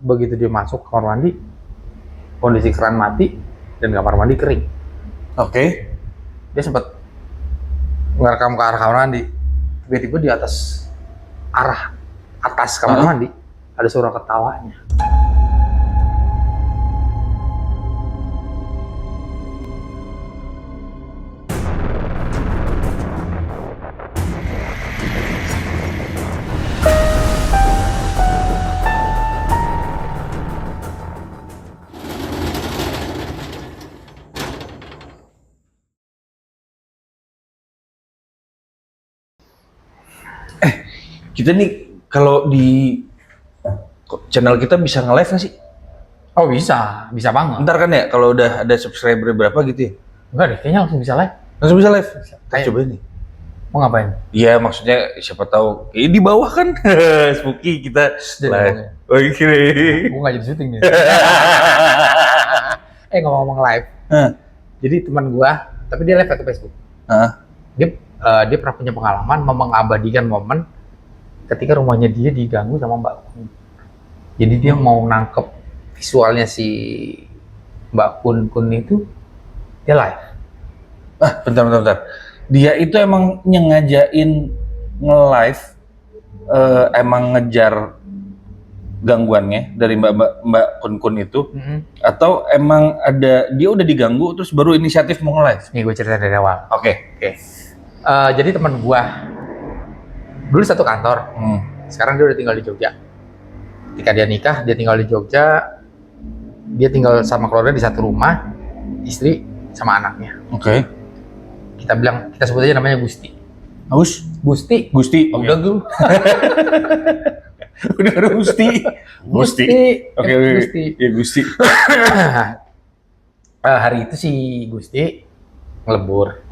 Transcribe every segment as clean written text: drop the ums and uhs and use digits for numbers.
begitu dia masuk kamar mandi, kondisi keran mati dan kamar mandi kering. Oke. Dia sempat ngerekam ke arah kamar mandi. Tiba-tiba di atas kamar mandi ada suara ketawanya. Kita nih kalau di channel kita bisa nge-live nggak sih? Oh bisa banget. Ntar kan ya kalau udah ada subscriber berapa gitu ya? Enggak deh, kayaknya langsung bisa live. Langsung bisa live? Kayak- Coba nih. Mau ngapain? Iya maksudnya siapa tahu. Di bawah kan spooky kita live. Ngomongnya. Oke. Gue nggak jadi syuting nih. Ngomong live. Jadi teman gua, tapi dia live ke Facebook. Dia pernah punya pengalaman mengabadikan momen ketika rumahnya dia diganggu sama Mbak Kun. Jadi dia mau nangkep visualnya si Mbak Kun itu, dia live. Bentar. Dia itu emang nyengajain nge-live, emang ngejar gangguannya dari Mbak Kun itu, atau emang dia udah diganggu terus baru inisiatif mau nge-live? Nih gue cerita dari awal. Oke. Jadi teman gua dulu satu kantor. Sekarang dia udah tinggal di Jogja. Ketika dia nikah, dia tinggal di Jogja. Dia tinggal sama keluarga di satu rumah, istri sama anaknya. Oke. Kita sebut aja namanya Gusti. Gusti. Okay. Udah gue. Udah Gusti. Oke. Gusti. Ya Gusti. Hari itu si Gusti ngelebur.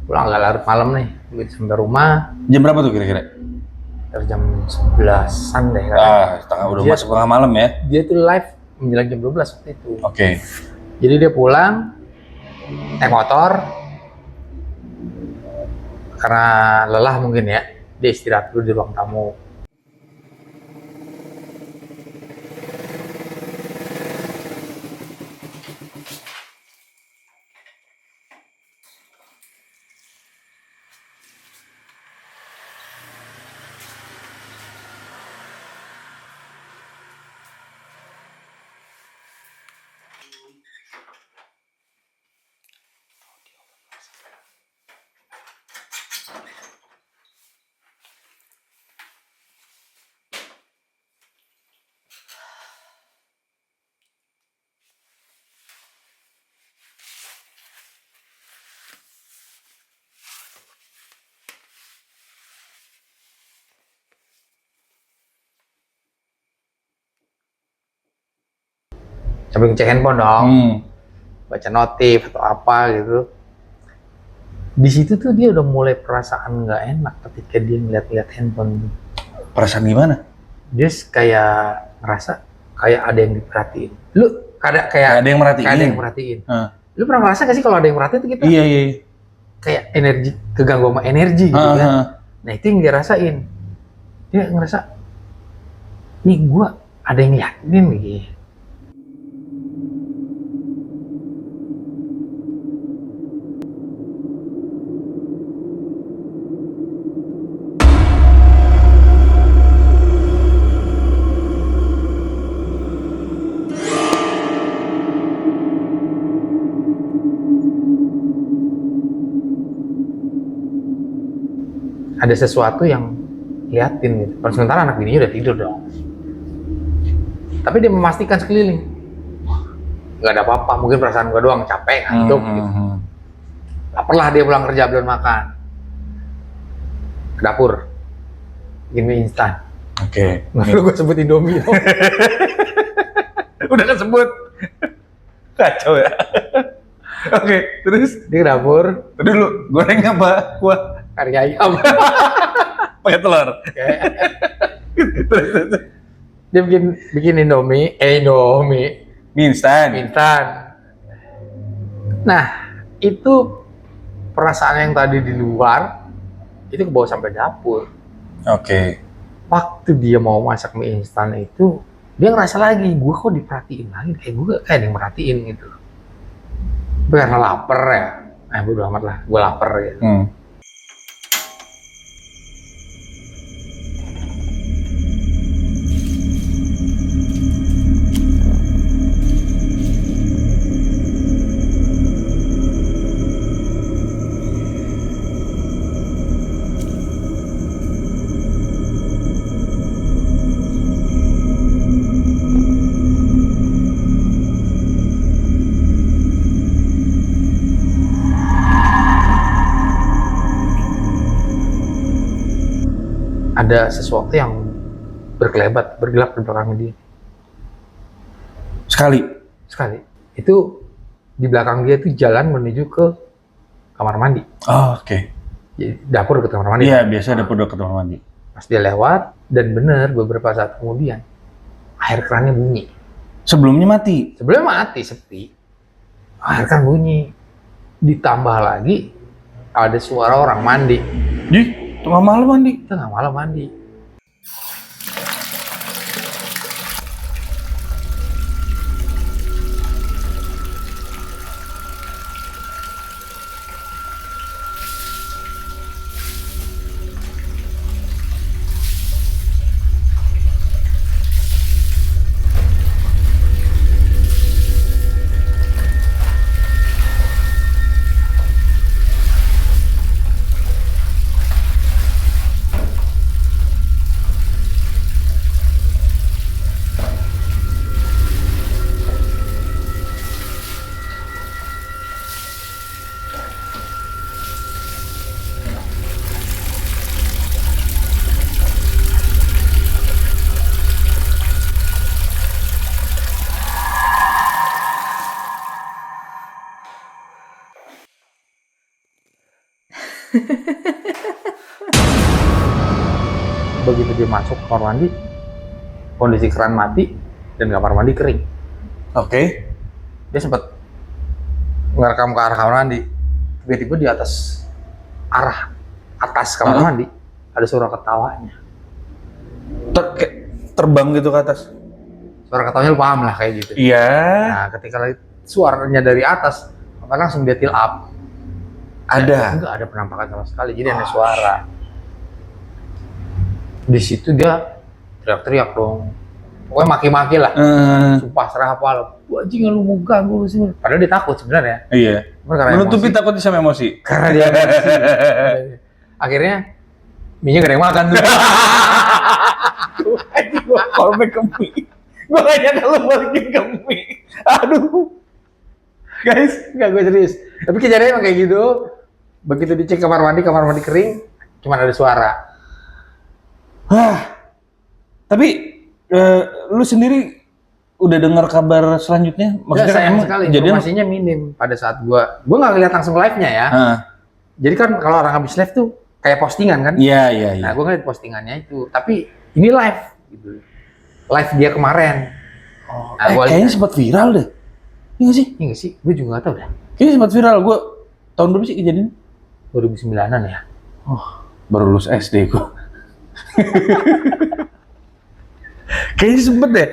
Pulang agak larut malam nih, begitu sampai rumah. Jam berapa tuh kira-kira? Dari jam 11-an deh kan. Udah masuk tengah malam ya? Dia tuh live menjelang jam 12 waktu itu. Oke. Jadi dia pulang, naik motor, karena lelah mungkin ya, dia istirahat dulu di ruang tamu. Sambil ngecek handphone dong, baca notif atau apa gitu. Di situ tuh dia udah mulai perasaan nggak enak ketika dia ngeliat handphone. Perasaan gimana? Dia kayak ngerasa kayak ada yang diperhatiin. Lu kayak ada yang merhatiin. Lu pernah ngerasa gak sih kalau ada yang merhatiin tuh kita? Iya. Kayak energi, keganggu sama energi gitu kan. Nah itu yang dia rasain. Dia ngerasa, nih gua ada yang liatin gitu. Ada sesuatu yang liatin gitu. Sementara anak bininya udah tidur dong. Tapi dia memastikan sekeliling. Nggak ada apa-apa, mungkin perasaan gua doang capek, ngantuk gitu. Lapar lah dia pulang kerja belum makan. Ke dapur. Bikin mie instan. Oke. Lalu gua sebut Indomie dong. Udah kesebut. Kacau ya. Oke, terus Dia ke dapur. dulu goreng apa? Kuah. Kari ayam. Pakai telur. Terus. Dia bikin Indomie. Mie instan. Nah, itu perasaan yang tadi di luar itu kebawa sampai dapur. Oke. Waktu dia mau masak mie instan itu Dia ngerasa lagi, gue kok diperhatiin lagi, kayak gue kayak ada yang merhatiin gitu. Tapi karena lapar ya, bodo amat lah, gue lapar ya. Ada sesuatu yang bergelap di belakang dia. Sekali. Itu di belakang dia itu jalan menuju ke kamar mandi. Oh, oke. Jadi dapur ke kamar mandi. Iya, biasa dapur ke kamar mandi. Pas dia lewat, dan bener beberapa saat kemudian air kerannya bunyi. Sebelumnya mati. Sepi. Air keran bunyi. Ditambah lagi ada suara orang mandi. Tengah malam mandi. Tengah malam mandi. Begitu dia masuk ke kamar mandi, kondisi keran mati dan kamar mandi kering. Oke. Dia sempat ngerekam ke arah kamar mandi. Tiba-tiba di atas kamar mandi ada suara ketawanya. Terbang gitu ke atas. Suara ketawanya lu paham lah kayak gitu. Iya. Nah, ketika suaranya dari atas, maka langsung dia tilt up. Ada. Enggak ada penampakan sama sekali, jadi ada suara. Di situ dia teriak-teriak dong. Pokoknya maki-maki lah. Sumpah serah apa lo. Anjing lu mau ganggu lu sih. Padahal dia takut sebenarnya. Iya. Menutupi takutnya sama emosi. Karena dia emosi. Akhirnya mie-nya gak ada yang makan tuh. Anjing gua callback ke mie. Gua gak nyangka lu balikin ke mie. Aduh. Guys, enggak, gue serius. Tapi kejadiannya emang kayak gitu. Begitu dicek kamar mandi kering, cuma ada suara. Tapi lu sendiri udah dengar kabar selanjutnya? Maksudnya sayang sekali, informasinya minim pada saat gua nggak ngeliat langsung live-nya ya. Jadi kan kalau orang habis live tuh kayak postingan kan? Iya. Nah, gua ngeliat postingannya itu, tapi ini live gitu. Live dia kemarin. Nah, kayaknya sempat viral deh. Iya nggak sih? Iya nggak sih? Gue juga nggak tahu deh. Kayaknya sempat viral. Gue tahun berapa sih kejadian? 2009-an ya. Oh, baru lulus SD gue. Kayaknya sempet deh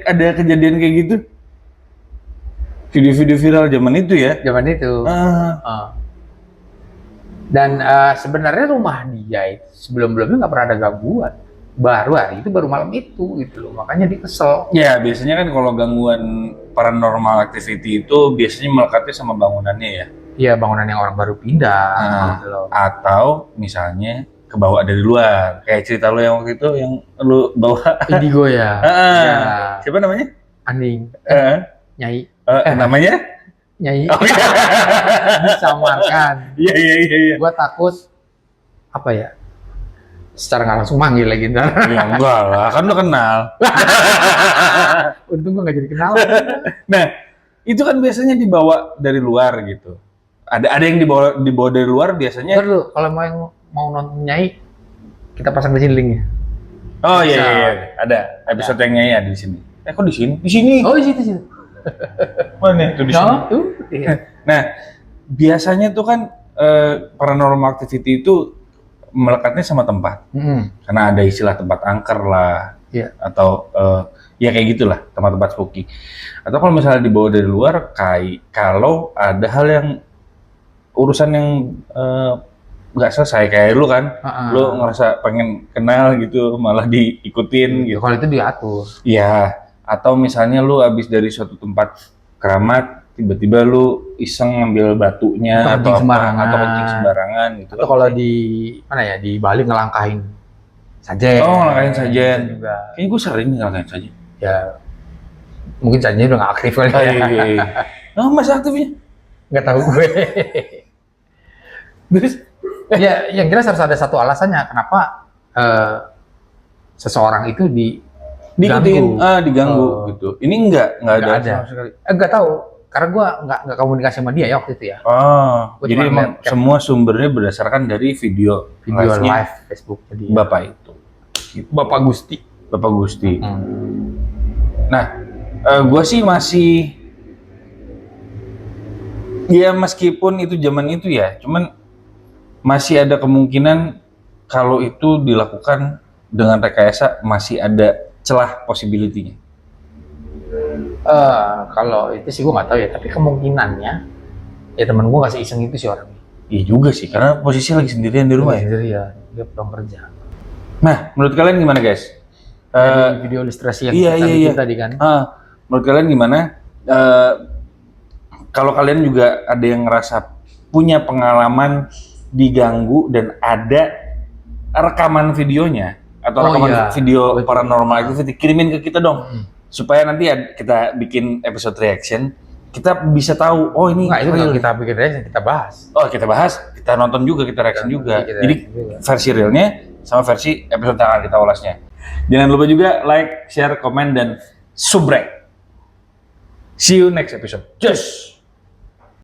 ada kejadian kayak gitu. Video-video viral zaman itu ya. Zaman itu. Dan sebenarnya rumah dia itu sebelum-sebelumnya nggak pernah ada gangguan. Baru hari itu, baru malam itu gitu loh. Makanya dia kesel. Ya biasanya kan kalau gangguan paranormal activity itu biasanya melekatnya sama bangunannya ya. Iya, bangunan yang orang baru pindah gitu loh. Atau misalnya kebawa dari luar. Kayak cerita lu yang waktu itu yang lu bawa Indigo ya. Ya. Siapa namanya? Aning. Nyai. Namanya? Nyai. Disamarkan. Iya. Gua takut apa ya? Secara nggak langsung manggil lagi ntar. Ya enggak lah, kan lu kenal. Untung gua nggak jadi kenal. Nah, itu kan biasanya dibawa dari luar gitu. Ada yang dibawa dari luar biasanya. Ntar dulu, kalau mau nonton Nyai, kita pasang di sini linknya. Oh iya. Ada episode yang Nyai ada di sini. Kok di sini? Di sini. Oh di situ. Mana tuh di sini? Tuh. Iya. Nah, biasanya tuh kan paranormal activity itu melekatnya sama tempat. Karena ada istilah tempat angker lah. Iya. Atau Ya kayak gitulah tempat-tempat spooky. Atau kalau misalnya dibawa dari luar, kayak kalau ada hal yang urusan yang nggak selesai kayak lu kan, lu ngerasa pengen kenal gitu, malah diikutin gitu. Kalau itu diatur. Iya. Atau misalnya lu habis dari suatu tempat keramat, tiba-tiba lu iseng ngambil batunya Atau kencing sembarangan. atau kencing sembarangan gitu. Atau kalau di mana ya, di Bali ngelangkahin sajen. Oh, ngelangkahin sajen. Juga. Kayaknya gue sering ngelangkahin sajen. Ya mungkin sajennya udah nggak aktif kali ya. Iya. Oh, masih aktifnya? Nggak tahu gue. Terus ya yang jelas harus ada satu alasannya kenapa seseorang itu Diikutin, diganggu gitu. Ini enggak ada. sama sekali. Nggak tahu karena gue nggak komunikasi sama dia ya waktu itu ya. Oh, Gua jadi cuma emang lihat semua sumbernya berdasarkan dari video live-nya live Facebook jadi Bapak itu. Bapak Gusti. Bapak Gusti. Nah, gue sih masih, ya meskipun itu zaman itu ya, cuman masih ada kemungkinan kalau itu dilakukan dengan rekayasa masih ada celah possibility-nya. Kalau itu sih gue nggak tahu ya, tapi kemungkinannya ya temen gue nggak seiseng itu sih orangnya. Iya juga sih, karena posisi lagi sendirian di rumah ya. Sendiri ya, dia pulang kerja. Nah, menurut kalian gimana guys? Dari video ilustrasi yang iya, kita iya, bikin iya. tadi kan. Menurut kalian gimana? Kalau kalian juga ada yang ngerasa punya pengalaman diganggu dan ada rekaman videonya atau rekaman video paranormal activity, kirimin ke kita dong. Supaya nanti ya kita bikin episode reaction, kita bisa tahu, oh ini Nggak, itu real. kalau kita bikin reaction, kita bahas. Oh, kita bahas, kita nonton juga, kita reaction juga. Jadi versi realnya sama versi episode yang akan kita ulasnya. Jangan lupa juga like, share, komen, dan subscribe. See you next episode. Just.